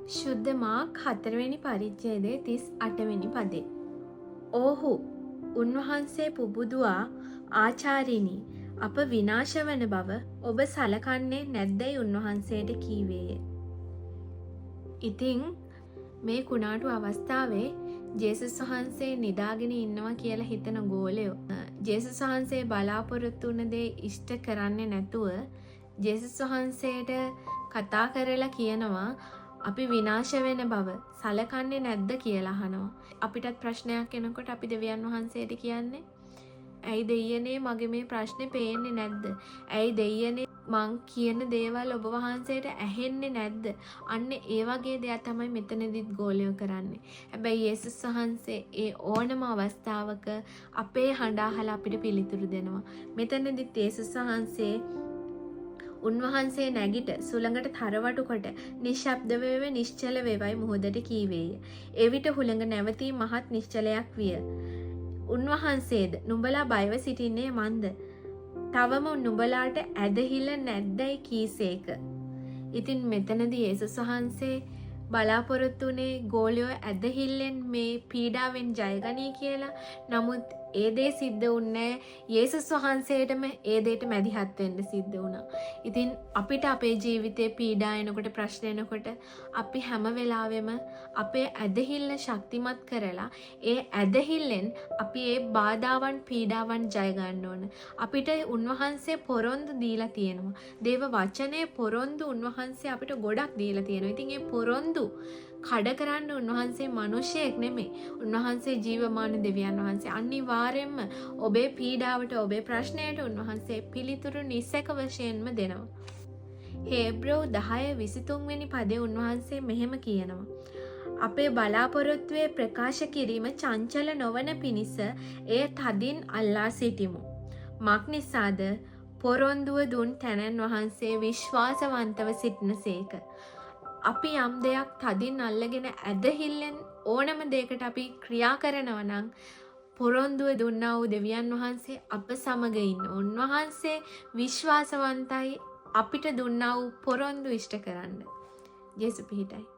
ශුද්ධ මාක් 4 වෙනි පරිච්ඡේදයේ 38 වෙනි පදේ. "ඕහු උන්වහන්සේ පුබුදුවා ආචාර්යිනි අප විනාශ වන බව ඔබ සලකන්නේ නැද්දයි උන්වහන්සේට කීවේය." ඉතින් මේ කුණාටු අවස්ථාවේ ජේසුස් වහන්සේ නිදාගෙන ඉන්නවා කියලා හිතන ගෝලයෝ ජේසුස් වහන්සේ බලාපොරොත්තු වුණ දේ ඉෂ්ට කරන්නේ නැතුව ජේසුස් වහන්සේට කතා කරලා කියනවා අපි විනාශ වෙන බව සලකන්නේ නැද්ද කියලා අහනවා. අපිටත් ප්‍රශ්නයක් එනකොට අපි දෙවියන් වහන්සේට කියන්නේ ඇයි දෙයියනේ මගේ මේ ප්‍රශ්නේ පේන්නේ නැද්ද? ඇයි දෙයියනේ මං කියන දේවල් ඔබ වහන්සේට ඇහෙන්නේ නැද්ද? අන්න ඒ වගේ දෙයක් තමයි මෙතනදිත් ගෝලයෝ කරන්නේ. හැබැයි යේසුස් වහන්සේ ඒ ඕනම අවස්ථාවක අපේ හඬ අහලා අපිට පිළිතුරු දෙනවා. මෙතනදිත් යේසුස් වහන්සේ උන්වහන්සේ නැගිට සුළඟට තරවටු කොට නිශ්ශබ්ද වේව නිශ්චල වේවයි මුහුදට කීවේය. එවිට හුළඟ නැවතී මහත් නිශ්චලයක් විය. උන්වහන්සේද නුඹලා බයව සිටින්නේ මන්ද? තවම නුඹලාට ඇදහිල්ල නැද්දයි කීසේක. ඉතින් මෙතනදී යේසුස් වහන්සේ බලාපොරොත්තු වුණේ ගෝලයෝ ඇදහිල්ලෙන් මේ පීඩාවෙන් ජයගනී කියලා. නමුත් ඒ දේ සිද්ධ වුණේ යේසුස් වහන්සේටම ඒ දෙයට මැදිහත් වෙන්න සිද්ධ වුණා. ඉතින් අපිට අපේ ජීවිතේ පීඩා එනකොට ප්‍රශ්න එනකොට අපි හැම වෙලාවෙම අපේ ඇදහිල්ල ශක්තිමත් කරලා ඒ ඇදහිල්ලෙන් අපි ඒ බාධාවන් පීඩාවන් ජය ගන්න ඕන. අපිට උන්වහන්සේ පොරොන්දු දීලා තියෙනවා. දේව වචනේ පොරොන්දු උන්වහන්සේ අපිට ගොඩක් දීලා තියෙනවා. ඉතින් ඒ පොරොන්දු කඩ කරන්න උන්වහන්සේ මිනිසෙක් නෙමෙයි. උන්වහන්සේ ජීවමාන දෙවියන් වහන්සේ. අනිවාර්යයෙන්ම ඔබේ පීඩාවට ඔබේ ප්‍රශ්නයට උන්වහන්සේ පිළිතුරු නිසක වශයෙන්ම දෙනවා. හේබ්‍රෝ 10:23 වෙනි පදේ උන්වහන්සේ මෙහෙම කියනවා. අපේ බලාපොරොත්තුවේ ප්‍රකාශ කිරීම චංචල නොවන පිණිස එය තදින් අල්ලා සිටිමු. මක් නිසාද පොරොන්දුව දුන් තැනන් වහන්සේ විශ්වාසවන්තව සිටිනසේක. අපි යම් දෙයක් තදින් අල්ලගෙන ඇදහිල්ලෙන් ඕනම දෙයකට අපි ක්‍රියා කරනවා නම් පොරොන්දුව දුන්නා වූ දෙවියන් වහන්සේ අප සමග ඉන්න. උන්වහන්සේ විශ්වාසවන්තයි අපිට දුන්නා වූ පොරොන්දු ඉෂ්ට කරන්න. යේසු පිහිටයි.